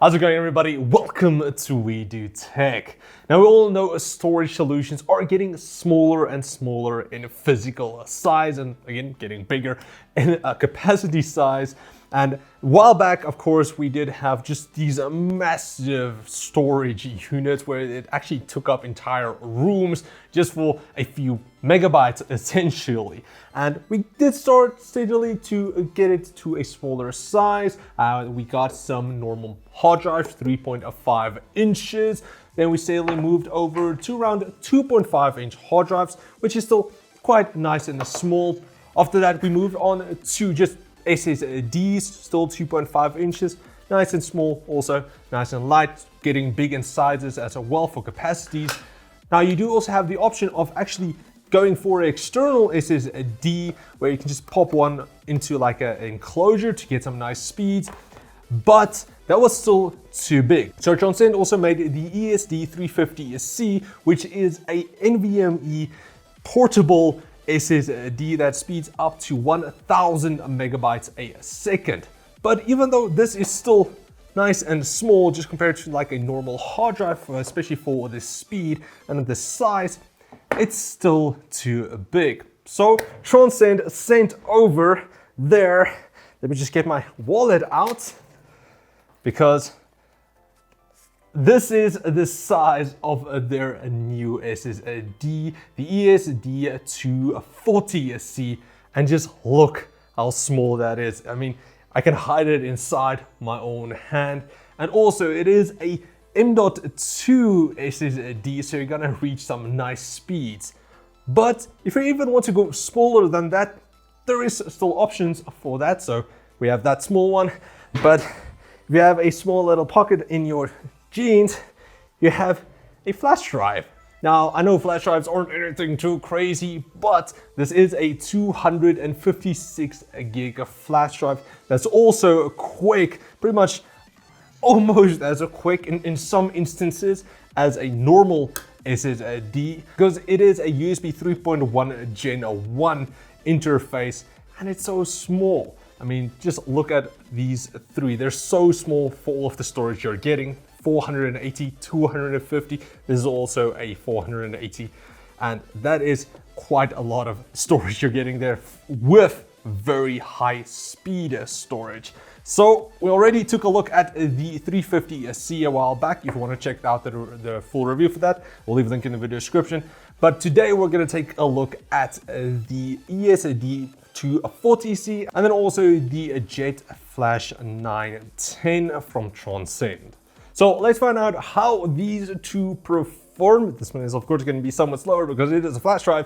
How's it going, everybody? Welcome to We Do Tech. Now, we all know storage solutions are getting smaller and smaller in physical size and, again, getting bigger in capacity size. And a while back, of course, we did have just these massive storage units where it actually took up entire rooms just for a few megabytes, essentially. And we did start steadily to get it to a smaller size. We got some normal hard drives, 3.5 inches. Then we steadily moved over to around 2.5-inch hard drives, which is still quite nice and small. After that, we moved on to just SSDs, still 2.5 inches, nice and small, also nice and light, getting big in sizes as well for capacities. Now, you do also have the option of actually going for an external SSD where you can just pop one into like an enclosure to get some nice speeds, but that was still too big. So Transcend also made the ESD240C, which is a NVMe portable SSD that speeds up to 1000 megabytes a second. But even though this is still nice and small, just compared to like a normal hard drive, especially for the speed and the size, it's still too big. So Transcend sent over there, let me just get my wallet out, because this is the size of their new SSD, the ESD240C, and just look how small that is. I mean, I can hide it inside my own hand. And also it is a M.2 SSD, so you're gonna reach some nice speeds. But if you even want to go smaller than that, there is still options for that. So we have that small one, but if you have a small little pocket in your jeans, you have a flash drive. Now, I know flash drives aren't anything too crazy, but this is a 256 gig flash drive that's also quick, pretty much almost as quick in some instances as a normal SSD, because it is a USB 3.1 Gen 1 interface, and it's so small. I mean, just look at these three. They're so small for all of the storage you're getting. 480, 250. This is also a 480. And that is quite a lot of storage you're getting there with very high speed storage. So we already took a look at the 350C a while back. If you want to check out the full review for that, we'll leave a link in the video description. But today we're going to take a look at the ESD240C and then also the Jetflash 910 from Transcend. So let's find out how these two perform. This one is of course going to be somewhat slower because it is a flash drive,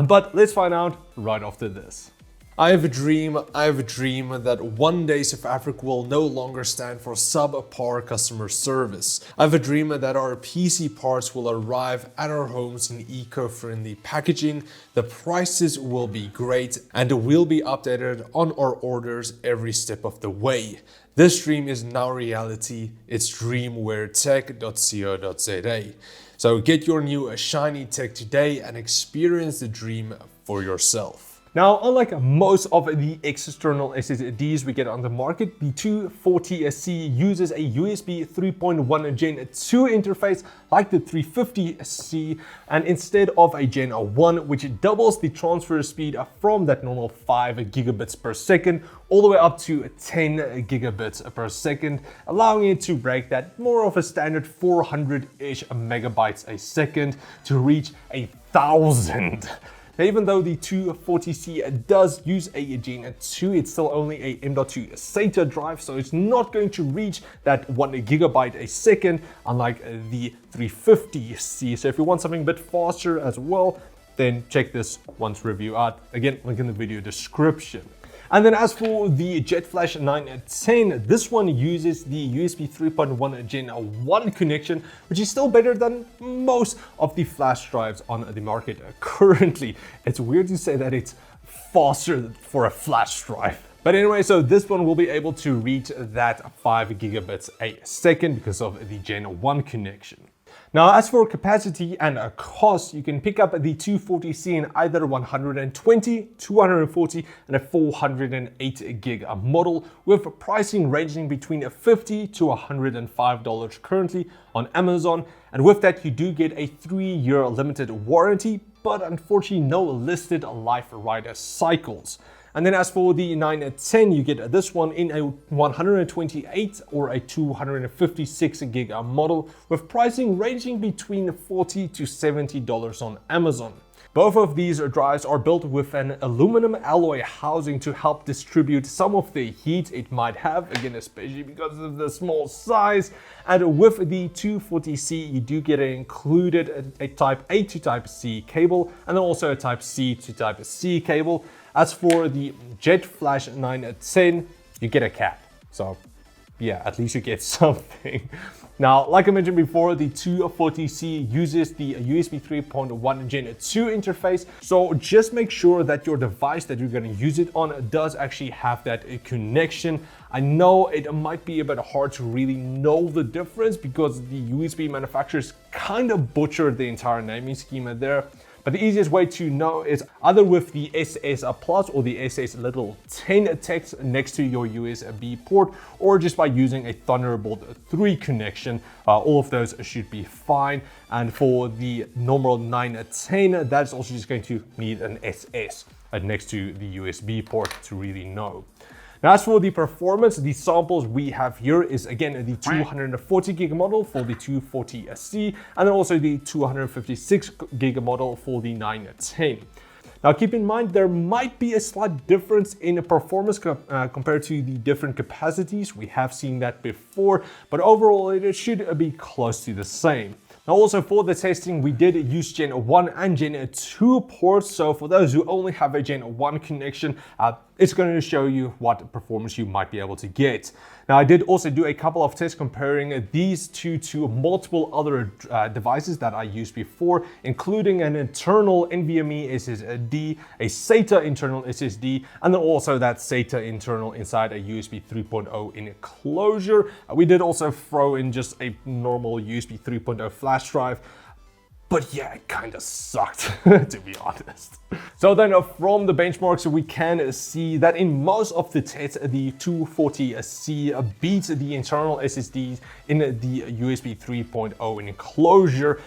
but let's find out right after this. I have a dream that one day South Africa will no longer stand for subpar customer service. I have a dream that our PC parts will arrive at our homes in eco-friendly packaging, the prices will be great, and we'll be updated on our orders every step of the way. This dream is now reality. It's DreamwareTech.co.za. So get your new shiny tech today and experience the dream for yourself. Now, unlike most of the external SSDs we get on the market, the 240C uses a USB 3.1 Gen 2 interface like the 350C, and instead of a Gen 1, which doubles the transfer speed from that normal 5 gigabits per second all the way up to 10 gigabits per second, allowing it to break that more of a standard 400-ish megabytes a second to reach 1,000. Now, even though the 240C does use a Gen 2, it's still only a M.2 SATA drive, so it's not going to reach that 1 gigabyte a second, unlike the 350C. So if you want something a bit faster as well, then check this one's review out. Again, link in the video description. And then as for the Jetflash 910, this one uses the USB 3.1 Gen 1 connection, which is still better than most of the flash drives on the market currently. It's weird to say that it's faster for a flash drive. But anyway, so this one will be able to reach that 5 gigabits a second because of the Gen 1 connection. Now, as for capacity and cost, you can pick up the 240C in either 120, 240, and a 408 gig model, with pricing ranging between $50 to $105 currently on Amazon. And with that, you do get a 3-year limited warranty, but unfortunately no listed life rider cycles. And then as for the 910, you get this one in a 128 or a 256 gig model, with pricing ranging between $40 to $70 on Amazon. Both of these drives are built with an aluminum alloy housing to help distribute some of the heat it might have, again, especially because of the small size. And with the 240C, you do get included a Type A to Type C cable, and then also a Type C to Type C cable. As for the Jetflash 910, you get a cap. So yeah, at least you get something. Now, like I mentioned before, the 240C uses the USB 3.1 Gen 2 interface. So just make sure that your device that you're going to use it on does actually have that connection. I know it might be a bit hard to really know the difference because the USB manufacturers kind of butchered the entire naming schema there. But the easiest way to know is either with the SS Plus or the SS little 10 text next to your USB port, or just by using a Thunderbolt 3 connection. All of those should be fine. And for the normal 910, that's also just going to need an SS next to the USB port to really know. Now, as for the performance, the samples we have here is again the 240 gig model for the 240C, and then also the 256 gig model for the 910. Now, keep in mind there might be a slight difference in performance compared to the different capacities. We have seen that before, but overall it should be close to the same. Now, also for the testing, we did use Gen 1 and Gen 2 ports. So for those who only have a Gen 1 connection, it's going to show you what performance you might be able to get. Now, I did also do a couple of tests comparing these two to multiple other devices that I used before, including an internal NVMe SSD, a SATA internal SSD, and then also that SATA internal inside a USB 3.0 enclosure. We did also throw in just a normal USB 3.0 flash drive. But yeah, it kind of sucked, to be honest. So then from the benchmarks, we can see that in most of the tests, the 240C beats the internal SSDs in the USB 3.0 enclosure.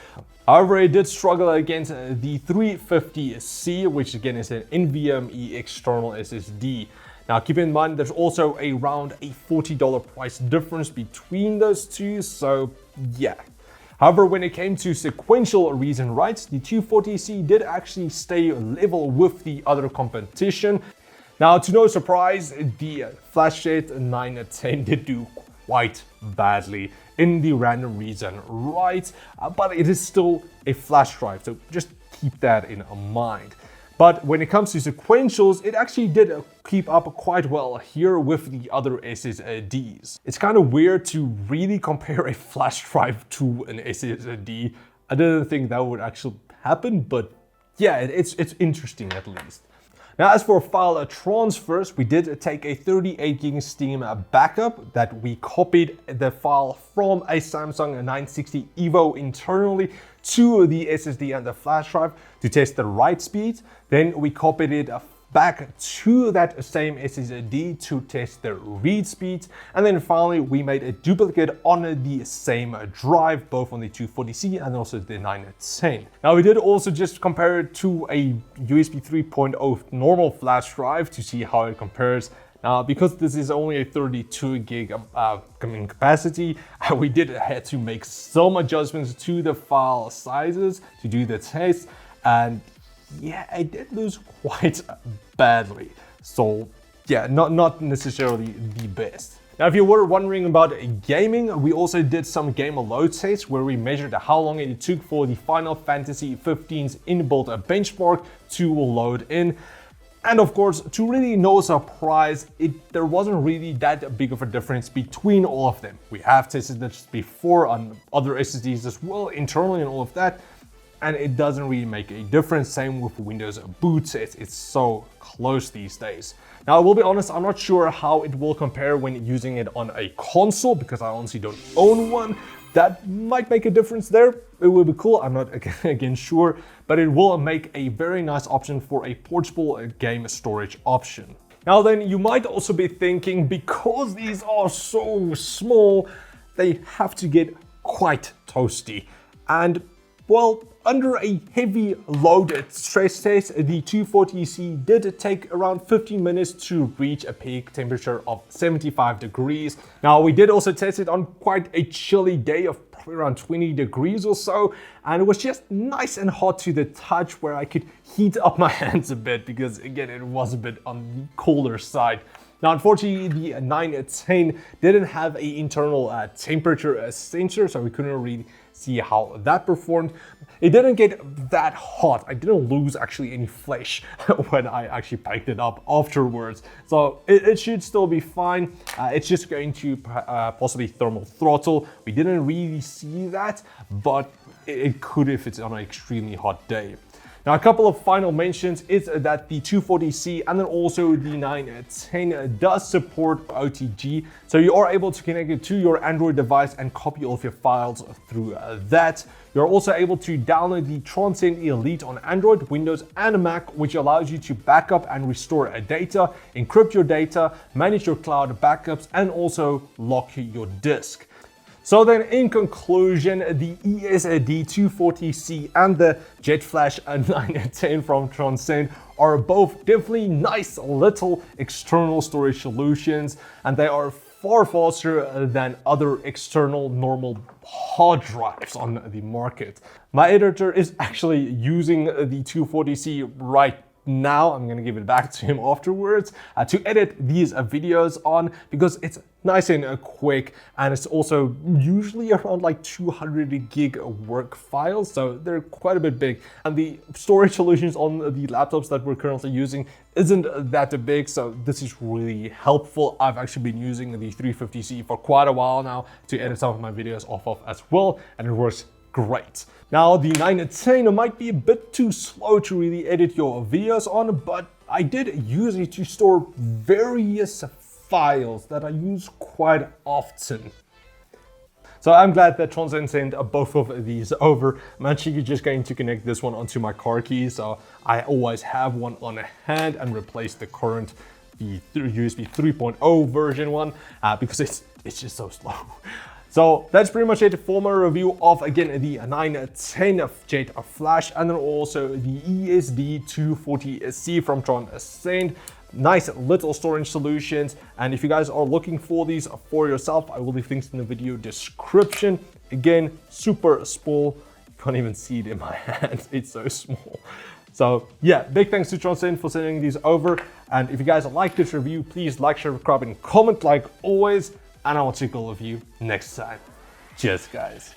However, it did struggle against the 350C, which again is an NVMe external SSD. Now, keep in mind, there's also around a $40 price difference between those two, so yeah. However, when it came to sequential reads and writes, the 240C did actually stay level with the other competition. Now, to no surprise, the FlashJet 910 did do quite badly in the random reads and writes, but it is still a flash drive, so just keep that in mind. But when it comes to sequentials, it actually did keep up quite well here with the other SSDs. It's kind of weird to really compare a flash drive to an SSD. I didn't think that would actually happen, but yeah, it's interesting at least. Now, as for file transfers, we did take a 38 gig Steam backup that we copied the file from a Samsung 960 EVO internally to the SSD and the flash drive to test the write speed. Then we copied it back to that same SSD to test the read speeds. And then finally, we made a duplicate on the same drive, both on the 240C and also the 910. Now, we did also just compare it to a USB 3.0 normal flash drive to see how it compares. Now, because this is only a 32 gig capacity, we did have to make some adjustments to the file sizes to do the test. And yeah, I did lose quite badly. So yeah, not necessarily the best. Now, if you were wondering about gaming, we also did some game load tests where we measured how long it took for the Final Fantasy 15's inbuilt benchmark to load in. And of course, to really no surprise, there wasn't really that big of a difference between all of them. We have tested this before on other SSDs as well, internally and all of that, and it doesn't really make a difference. Same with Windows boot, it's so close these days. Now, I will be honest, I'm not sure how it will compare when using it on a console because I honestly don't own one, that might make a difference there. It would be cool. I'm not again sure, but it will make a very nice option for a portable game storage option. Now then, you might also be thinking, because these are so small, they have to get quite toasty. And well, under a heavy load stress test, the 240C did take around 15 minutes to reach a peak temperature of 75 degrees. Now, we did also test it on quite a chilly day of probably around 20 degrees or so, and it was just nice and hot to the touch where I could heat up my hands a bit because, again, it was a bit on the colder side. Now, unfortunately, the 910 didn't have an internal temperature sensor, so we couldn't really see how that performed. It didn't get that hot. I didn't lose actually any flesh when I actually packed it up afterwards. So it should still be fine. It's just going to possibly thermal throttle. We didn't really see that, but it could if it's on an extremely hot day. Now, a couple of final mentions is that the 240C and then also the 910 does support OTG. So you are able to connect it to your Android device and copy all of your files through that. You're also able to download the Transcend Elite on Android, Windows, and Mac, which allows you to backup and restore data, encrypt your data, manage your cloud backups, and also lock your disk. So then, in conclusion, the ESD240C and the Jetflash 910 from Transcend are both definitely nice little external storage solutions, and they are far faster than other external normal hard drives on the market. My editor is actually using the 240C right now. I'm gonna give it back to him afterwards to edit these videos on, because it's nice and quick, and it's also usually around like 200 gig work files, so they're quite a bit big. And the storage solutions on the laptops that we're currently using isn't that big, so this is really helpful. I've actually been using the 350C for quite a while now to edit some of my videos off of as well, and it works great. Now, the 910 might be a bit too slow to really edit your videos on, but I did use it to store various files that I use quite often. So I'm glad that Transcend sent both of these over. I'm actually just going to connect this one onto my car keys, so I always have one on hand, and replace the current USB 3.0 version one because it's just so slow. So that's pretty much it for my review of, again, the 910 Jetflash and then also the ESD240C from Transcend. Nice little storage solutions, and if you guys are looking for these for yourself, I will leave links in the video description. Again, super small. You can't even see it in my hands. It's so small. So yeah, big thanks to Transcend for sending these over. And if you guys like this review, please like, share, subscribe, and comment like always. And I will see all of you next time. Cheers, guys.